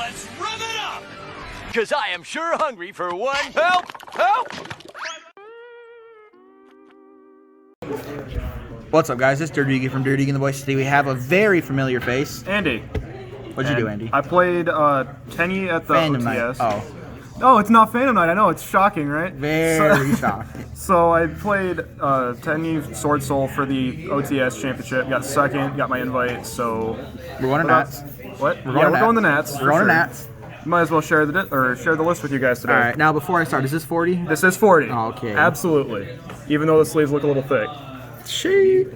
Let's rev it up! Because I am sure hungry for one. Help! Help! What's up, guys? It's Dirty Geek from Dirty Geek and the Boys. Today we have a very familiar face. Andy. What'd you do, Andy? I played Tenyi at the Fandom OTS. Night. Oh, it's not Fandom Night. I know, it's shocking, right? Very shocking. So I played Tenyi Sword Soul for the OTS championship. Got second, got my invite, so... We're going to Nats. What? We're going to Nats. We're going to Nats. Might as well share the list with you guys today. Alright, now before I start, is this 40? This is 40. Oh, okay. Absolutely. Even though the sleeves look a little thick. Sheet.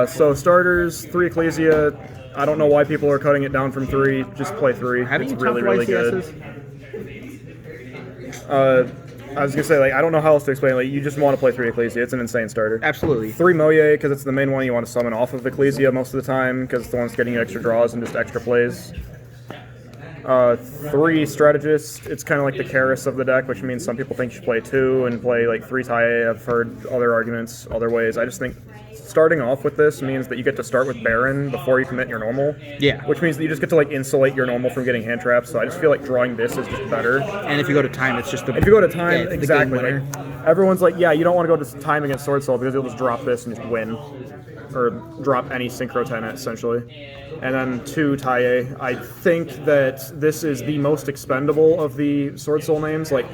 So starters, 3 Ecclesia. I don't know why people are cutting it down from 3. Just play 3. It's really, really good. I was gonna say, like, I don't know how else to explain. Like, you just want to play 3 Ecclesia. It's an insane starter. Absolutely. 3 Moye, because it's the main one you want to summon off of Ecclesia most of the time, because it's the one that's getting you extra draws and just extra plays. 3 Strategist. It's kind of like the Karis of the deck, which means some people think you should play 2 and play like 3 Taie. I've heard other arguments, other ways. I just think starting off with this means that you get to start with Baron before you commit your normal. Yeah. Which means that you just get to like insulate your normal from getting hand traps. So I just feel like drawing this is just better. And if you go to time, it's just the... If you go to time, yeah, exactly. Like, everyone's like, yeah, you don't want to go to time against Sword Soul because you'll just drop this and just win. Or drop any Synchro Tenet, essentially. And then 2 Taie. I think that this is the most expendable of the Sword Soul names. Like,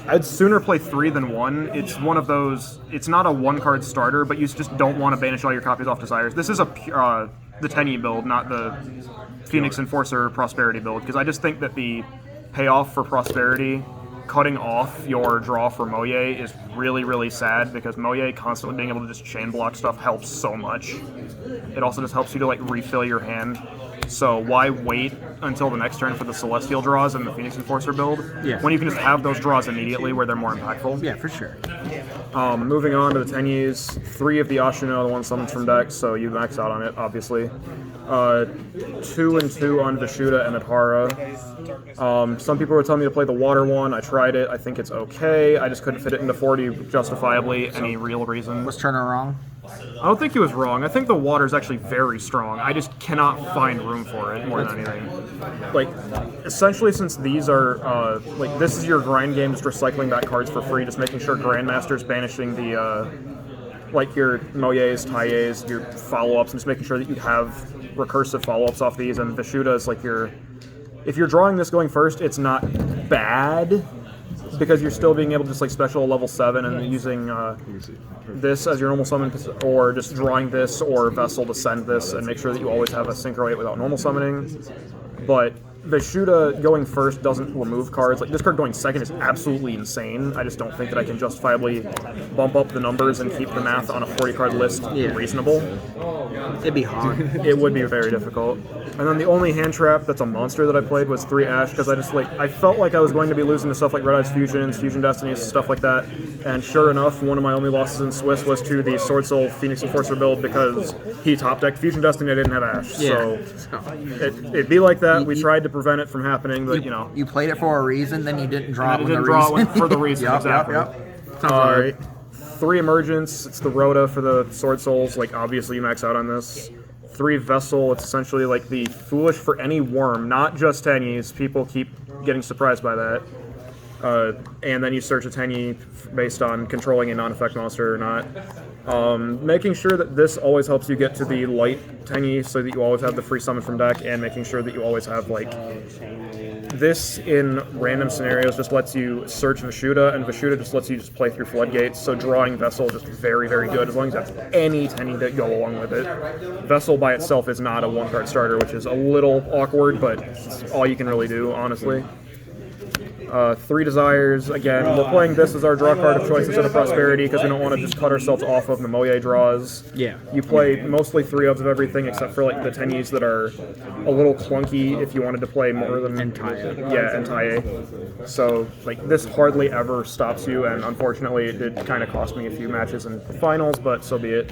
I'd sooner play 3 than 1. It's one of those, it's not a 1-card starter, but you just don't want to banish all your copies off Desires. This is the Tenyi build, not the Phoenix Enforcer Prosperity build, because I just think that the payoff for Prosperity, cutting off your draw for Moye, is really, really sad, because Moye constantly being able to just chain block stuff helps so much. It also just helps you to like refill your hand. So why wait until the next turn for the Celestial draws and the Phoenix Enforcer build? Yeah. When you can just have those draws immediately where they're more impactful. Yeah, for sure. Moving on to the Tenyis, 3 of the Ashino, the one summoned from deck, so you max out on it, obviously. 2 and 2 on Vishuda and Adhara. Some people were telling me to play the water one. I tried it. I think it's okay. I just couldn't fit it into 40 justifiably. Any real reason? Was Turner wrong? I don't think he was wrong. I think the water is actually very strong. I just cannot find room for it more than anything. Like, essentially, since these are, like, this is your grind game, just recycling back cards for free, just making sure Grandmaster's banishing the, like, your Moyes, Taies, your follow-ups, and just making sure that you have recursive follow-ups off these, and Vishuda is, like, your... If you're drawing this going first, it's not bad, because you're still being able to just like special level 7 and using this as your normal summon, or just drawing this or Vessel to send this and make sure that you always have a Synchro 8 without normal summoning. But Vishuda going first doesn't remove cards. Like, this card going second is absolutely insane. I just don't think that I can justifiably bump up the numbers and keep the math on a 40-card list reasonable. It'd be hard. It would be very difficult. And then the only hand trap that's a monster that I played was 3 Ash, because I just like, I felt like I was going to be losing to stuff like Red Eyes Fusions, Fusion Destinies, stuff like that. And sure enough, one of my only losses in Swiss was to the Sword Soul Phoenix Enforcer build, because he top decked Fusion Destiny, I didn't have Ash. Yeah. So it'd be like that. We tried to prevent it from happening, but you know. You played it for a reason, then you didn't draw it with a reason. Draw it for the reason, Yep, exactly. Sounds right. 3 Emergence, it's the Rhoda for the Sword Souls, like obviously you max out on this. 3 Vessel, it's essentially like the Foolish for any worm, not just Tenyis. People keep getting surprised by that. And then you search a Tenyi based on controlling a non-effect monster or not. Making sure that this always helps you get to the light Tenyi so that you always have the free summon from deck, and making sure that you always have like... This, in random scenarios, just lets you search Vishuda, and Vishuda just lets you just play through Floodgates, so drawing Vessel just very, very good, as long as you have any Tenyi that go along with it. Vessel by itself is not a 1-card starter, which is a little awkward, but it's all you can really do, honestly. 3 Desires, again, we're playing this as our draw card of choice instead of Prosperity, because we don't want to just cut ourselves off of the Moye draws. Yeah. You play mostly 3-ofs of everything, except for like the Tenyis that are a little clunky if you wanted to play more than... And Taie. Yeah, and Taie. So, like, this hardly ever stops you, and unfortunately it did kind of cost me a few matches in finals, but so be it.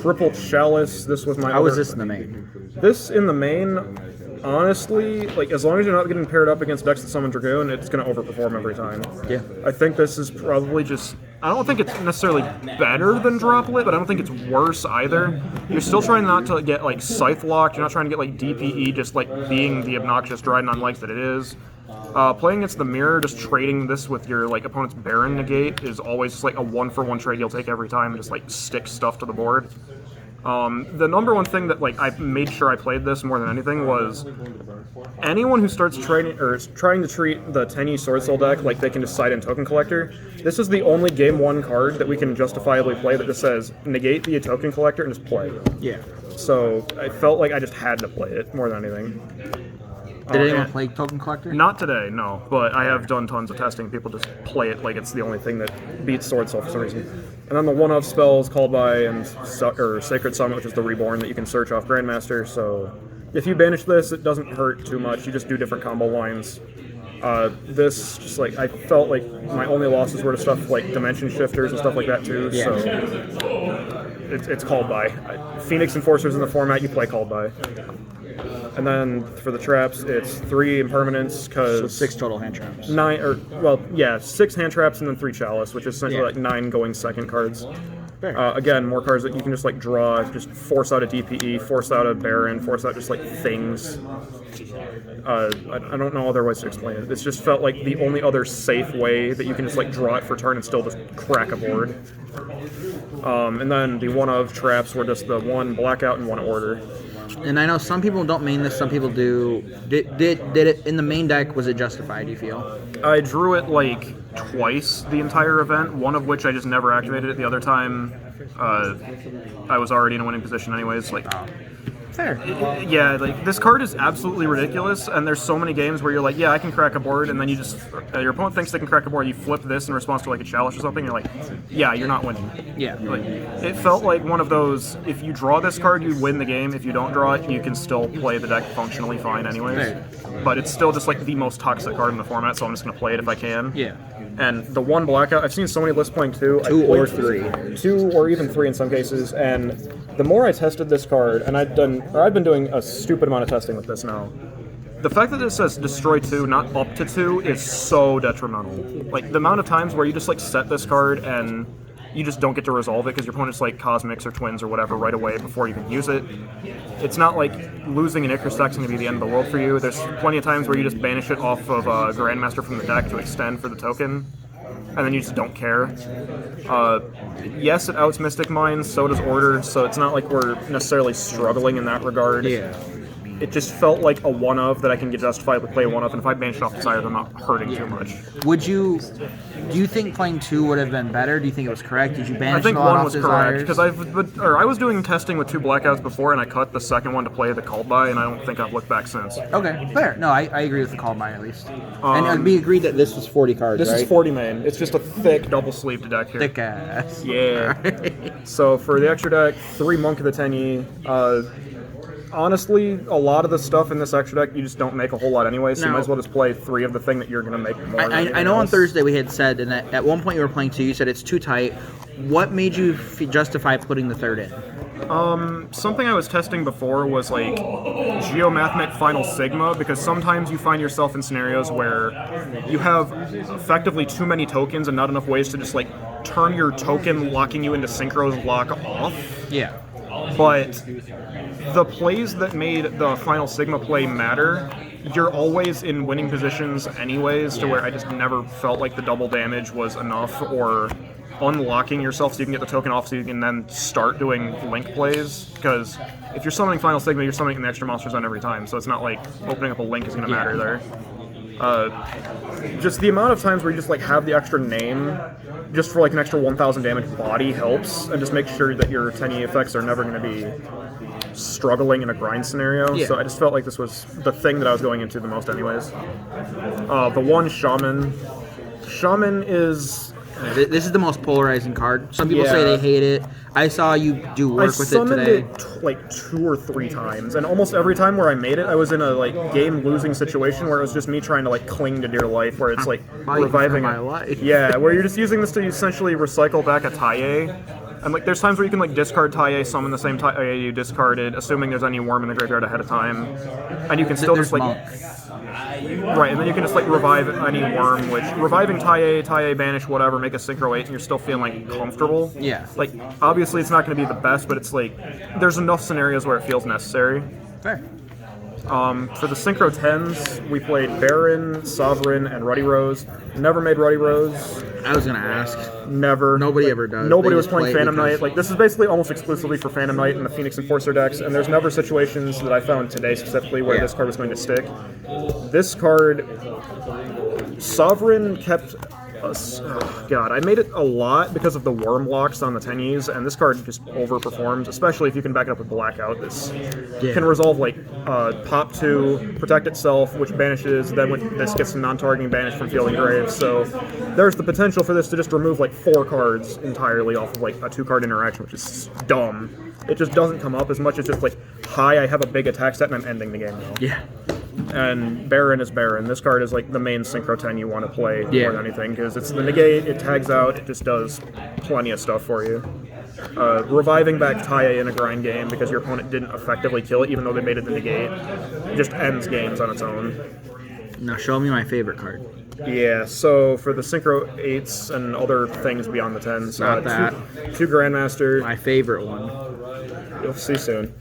Triple Chalice, this was my... How was this in the main? This in the main... Honestly, like, as long as you're not getting paired up against decks that summon Dragoon, it's going to overperform every time. Yeah. I think this is probably just I don't think it's necessarily better than Droplet, but I don't think it's worse either. You're still trying not to get like Scythe locked. You're not trying to get like DPE, just like being the obnoxious Dryden like that it is. Playing against the mirror, just trading this with your like opponent's Baron negate is always just like a 1-for-1 trade you'll take every time and just like stick stuff to the board. The number one thing that like I made sure I played this more than anything was anyone who starts trading or trying to treat the Tenyi Sword Soul deck like they can just side in Token Collector. This is the only game 1 card that we can justifiably play that just says negate the Token Collector and just play. Yeah. So I felt like I just had to play it more than anything. Did anyone play Token Collector? Not today, no. But I have done tons of testing. People just play it like it's the only thing that beats Sword Soul for some reason. And then the one-of spells, Called By, and Sacred Summit, which is the Reborn that you can search off Grandmaster. So if you banish this, it doesn't hurt too much. You just do different combo lines. This, just like, I felt like my only losses were to stuff like Dimension Shifters and stuff like that too. Yeah. So it's Called By. Phoenix Enforcer's in the format, you play Called By. And then for the traps, it's 3 impermanents, because... So 6 total hand traps. 6 hand traps and then 3 chalice, which is essentially like 9 going second cards. Again, more cards that you can just like draw, just force out a DPE, force out a Baron, force out just like things. I don't know other ways to explain it. It's just felt like the only other safe way that you can just like draw it for turn and still just crack a board. And then the one-of traps were just the 1 blackout and 1 order. And I know some people don't main this, some people do. Did it in the main deck? Was it justified? Do you feel? I drew it like twice the entire event. One of which I just never activated it. The other time, I was already in a winning position anyways. Like, fair. Yeah, like this card is absolutely ridiculous, and there's so many games where you're like, yeah, I can crack a board, and then you just your opponent thinks they can crack a board. You flip this in response to like a chalice or something. You're like, yeah, you're not winning. Yeah. Like, it felt like one of those. If you draw this card, you win the game. If you don't draw it, you can still play the deck functionally fine, anyways. Fair. But it's still just like the most toxic card in the format, so I'm just gonna play it if I can. Yeah. And the 1 blackout, I've seen so many lists playing 2. 2 or 3. 2 or even 3 in some cases, and the more I tested this card, and I've been doing a stupid amount of testing with this now, the fact that it says destroy 2, not up to 2, is so detrimental. Like, the amount of times where you just like set this card and you just don't get to resolve it because your opponent's like Cosmics or Twins or whatever right away before you can use it. It's not like losing an Icarus deck's going to be the end of the world for you. There's plenty of times where you just banish it off of Grandmaster from the deck to extend for the token, and then you just don't care. Yes, it outs Mystic Mines, so does Order, so it's not like we're necessarily struggling in that regard. Yeah. It just felt like a one-of that I can get justified with play a one-of, and if I banish it off the side, I'm not hurting too much. Do you think playing 2 would have been better? Do you think it was correct? Did you banish I think a lot 1 off was desires? correct, because I was doing testing with 2 blackouts before, and I cut the second one to play the Called By, and I don't think I've looked back since. Okay, fair. No, I agree with the Called By at least. And we agreed that this was 40 cards, This right? is 40 main. It's just a thick double-sleeved deck here. Thick ass. Yeah. So for the extra deck, 3 Monk of the Tenyi. Honestly, a lot of the stuff in this extra deck you just don't make a whole lot anyway, so you might as well just play 3 of the thing that you're going to make more. I know on Thursday we had said, and at one point you were playing 2, you said it's too tight. What made you justify putting the 3rd in? Something I was testing before was like Geomathemic Final Sigma, because sometimes you find yourself in scenarios where you have effectively too many tokens and not enough ways to just like turn your token locking you into synchros lock off. Yeah. But the plays that made the Final Sigma play matter, you're always in winning positions anyways, to where I just never felt like the double damage was enough, or unlocking yourself so you can get the token off so you can then start doing link plays, because if you're summoning Final Sigma, you're summoning the extra monster zone every time, so it's not like opening up a link is going to matter there. Just the amount of times where you just like have the extra name just for like an extra 1,000 damage body helps, and just make sure that your Tenyi effects are never going to be struggling in a grind scenario. Yeah. So I just felt like this was the thing that I was going into the most anyways. The 1 Shaman is... This is the most polarizing card. Some people say they hate it. I saw you do work with it today. I summoned it like 2 or 3 times, and almost every time where I made it, I was in a like game-losing situation where it was just me trying to like cling to dear life, where it's like reviving my life. Yeah, where you're just using this to essentially recycle back a Taie, And like, there's times where you can like discard Taie, summon the same Taie you discarded, assuming there's any worm in the graveyard ahead of time, and you can still There's just like right, and then you can just like revive any worm, which reviving Taie, banish, whatever, make a synchro 8, and you're still feeling like comfortable. Yeah. Like obviously it's not going to be the best, but it's like there's enough scenarios where it feels necessary. Fair. For the Synchro 10s, we played Baron, Sovereign, and Ruddy Rose. Never made Ruddy Rose. I was gonna ask. Never. Nobody ever does. Nobody They was just playing play it Phantom because- Knight. Like, this is basically almost exclusively for Phantom Knight and the Phoenix Enforcer decks, and there's never situations that I found today specifically where this card was going to stick. This card, Sovereign kept us. Oh, God, I made it a lot because of the worm locks on the Tenyis, and this card just overperforms, especially if you can back it up with Blackout. This can resolve, like, pop 2, protect itself, which banishes, then when this gets a non-targeting banish from Field and Grave, so there's the potential for this to just remove, like, 4 cards entirely off of, like, a 2-card interaction, which is dumb. It just doesn't come up as much as just, like, hi, I have a big attack set and I'm ending the game now. Yeah. And Baron is Baron. This card is like the main Synchro 10 you want to play more than anything, because it's the negate, it tags out, it just does plenty of stuff for you. Reviving back Taie in a grind game because your opponent didn't effectively kill it even though they made it the negate, just ends games on its own. Now show me my favorite card. Yeah, so for the Synchro 8s and other things beyond the 10s, Not that. two Grandmaster. My favorite one. You'll see soon.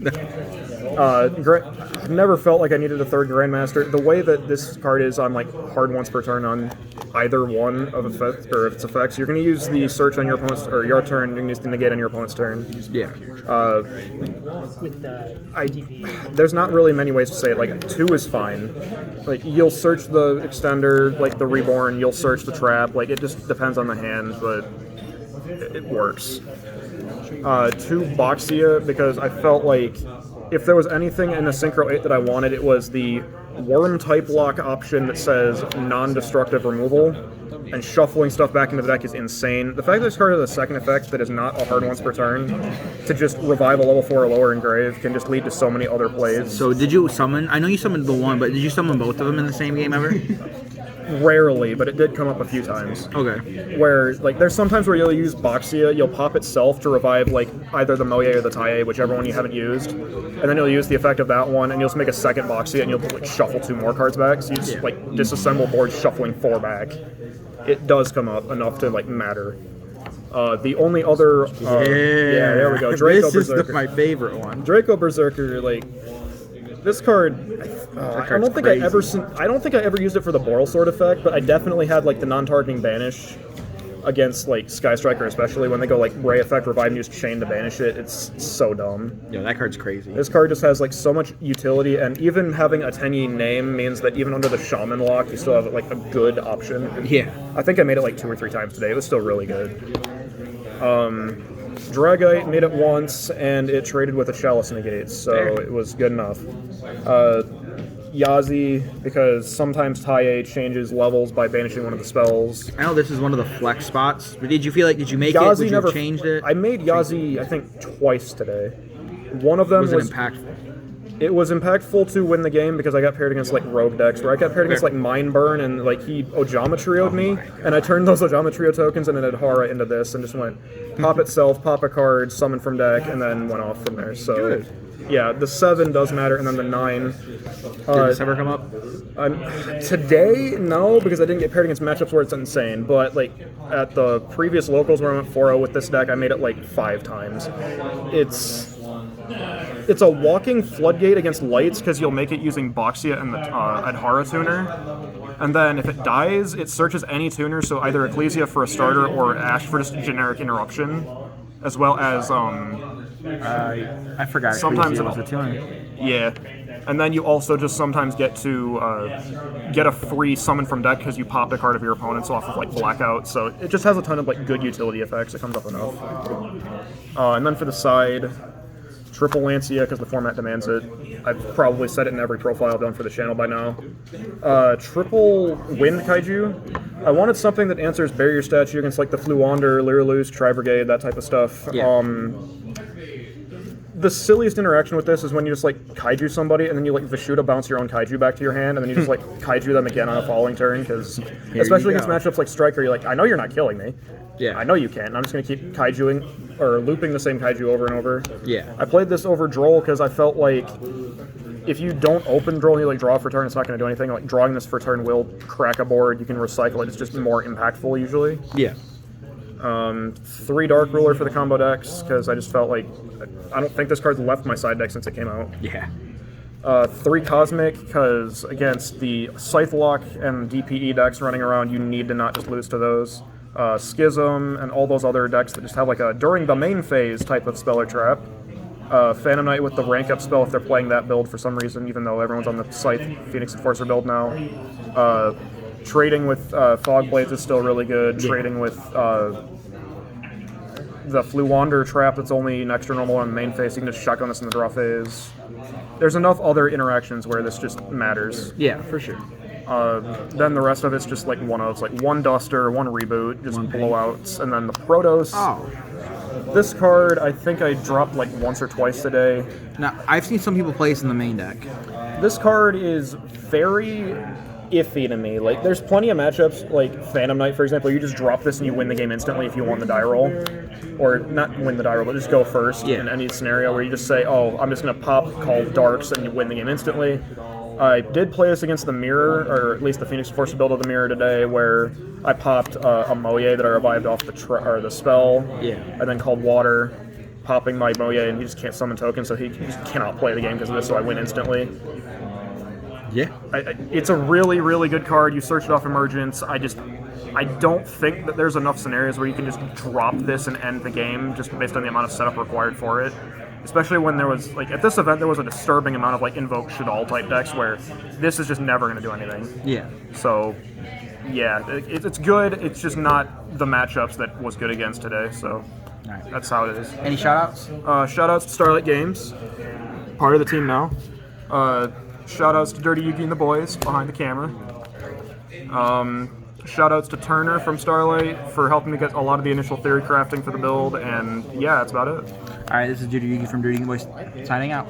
I've never felt like I needed a third Grandmaster. The way that this card is on like hard once per turn on either one of its effects, you're going to use the search on your opponent's or your turn. You're going to use the negate on your opponent's turn. Yeah. There's not really many ways to say it. Like 2 is fine. Like you'll search the extender, like the reborn. You'll search the trap. Like it just depends on the hand, but it works. 2 Boxia, because I felt like if there was anything in the Synchro 8 that I wanted, it was the worm type lock option that says non-destructive removal, and shuffling stuff back into the deck is insane. The fact that this card has a second effect that is not a hard once per turn, to just revive a level 4 or lower engrave, can just lead to so many other plays. So did you summon, I know you summoned the one, but did you summon both of them in the same game ever? Rarely, but it did come up a few times. Okay. Where, like, there's sometimes where you'll use Boxia, you'll pop itself to revive, like, either the Moye or the Taie, whichever one you haven't used, and then you'll use the effect of that one, and you'll just make a second Boxia, and you'll, like, shuffle 2 more cards back, so you just, like, disassemble boards shuffling 4 back. It does come up enough to, like, matter. The only other... yeah, there we go. Draco Berserker. This is my favorite one. Draco Berserker, like... This card, I don't think I ever used it for the Boral Sword effect, but I definitely had like the non-targeting banish against like Sky Striker, especially when they go like Ray effect, revive, and use Chain to banish it. It's so dumb. Yeah, that card's crazy. This card just has like so much utility, and even having a Tenyi name means that even under the Shaman lock, you still have like a good option. Yeah. I think I made it like 2 or 3 times today. It was still really good. Dragite made it once, and it traded with a Chalice Negate, so it was good enough. Yazi, because sometimes Taie changes levels by banishing one of the spells. I know this is one of the flex spots, but did you make Yazi it? Would you have changed it? I made Yazi, I think, twice today. One of them was it impactful? It was impactful to win the game because I got paired against like rogue decks where I got paired against like Mind Burn, and like he Ojama Trio'd me, and I turned those Ojama Trio tokens and then Adhara into this and just went pop itself, pop a card, summon from deck, and then went off from there. So yeah, the 7 does matter, and then the 9. Did this ever come up? Today, no, because I didn't get paired against matchups where it's insane. But like at the previous locals where I went 4-0 with this deck, I made it like 5 times. It's a walking floodgate against lights because you'll make it using Boxia and the Adhara tuner. And then if it dies, it searches any tuner, so either Ecclesia for a starter or Ash for just generic interruption, as well as I forgot. sometimes it was a tuner. Yeah. And then you also just sometimes get to get a free summon from deck because you popped a card of your opponent's off of like Blackout. So it just has a ton of like good utility effects. It comes up enough. And then for the side, triple Lancia because the format demands it. I've probably said it in every profile I've done for the channel by now. Triple Wind Kaiju. I wanted something that answers barrier statue against like the Fluwander, Lyraloose, Tri-Brigade, that type of stuff. Yeah. The silliest interaction with this is when you just like kaiju somebody and then you like Vishuda bounce your own kaiju back to your hand and then you just like kaiju them again on a following turn because especially against matchups like Striker, you're like, I know you're not killing me. Yeah. I know you can't. And I'm just gonna keep kaijuing or looping the same kaiju over and over. Yeah. I played this over Droll because I felt like if you don't open Droll and you like draw for turn, it's not gonna do anything. Like drawing this for turn will crack a board. You can recycle it. It's just more impactful usually. Yeah. 3 Dark Ruler for the combo decks because I just felt like I don't think this card's left my side deck since it came out. Yeah. 3 Cosmic because against the Scythe Lock and DPE decks running around, you need to not just lose to those. Schism and all those other decks that just have like a during the main phase type of spell or trap. Phantom Knight with the rank up spell if they're playing that build for some reason, even though everyone's on the Scythe Phoenix Enforcer build now. Trading with Fog Blades is still really good. Yeah. Trading with the Fluwander trap that's only next to normal on the main phase. You can just shotgun this in the draw phase. There's enough other interactions where this just matters. Yeah, for sure. Then the rest of it's just like one-offs, like 1 Duster, 1 Reboot, just blowouts, and then the Protos. Oh. This card, I think I dropped like once or twice today. Now, I've seen some people play this in the main deck. This card is very iffy to me. Like, there's plenty of matchups, like Phantom Knight, for example, you just drop this and you win the game instantly if you won the die roll. Or not win the die roll, but just go first in any scenario where you just say, oh, I'm just going to pop, call Darks, and you win the game instantly. I did play this against the Mirror, or at least the Phoenix Force build of the Mirror today, where I popped a Moye that I revived off the spell, and then called Water, popping my Moye, and he just can't summon tokens, so he just cannot play the game because of this, so I win instantly. Yeah. It's a really, really good card. You search it off Emergence. I don't think that there's enough scenarios where you can just drop this and end the game just based on the amount of setup required for it. Especially when there was, like, at this event, there was a disturbing amount of, like, Invoke Shadal type decks where this is just never going to do anything. Yeah. So, yeah, it's good. It's just not the matchups that was good against today, so that's how it is. Any shout-outs? Shout-outs to Starlight Games, part of the team now. Shout-outs to Dirty Yugi and the boys behind the camera. Shout-outs to Turner from Starlight for helping me get a lot of the initial theory crafting for the build, and yeah, that's about it. All right, this is Dirty Yugi from Dirty Yugi Boys signing out.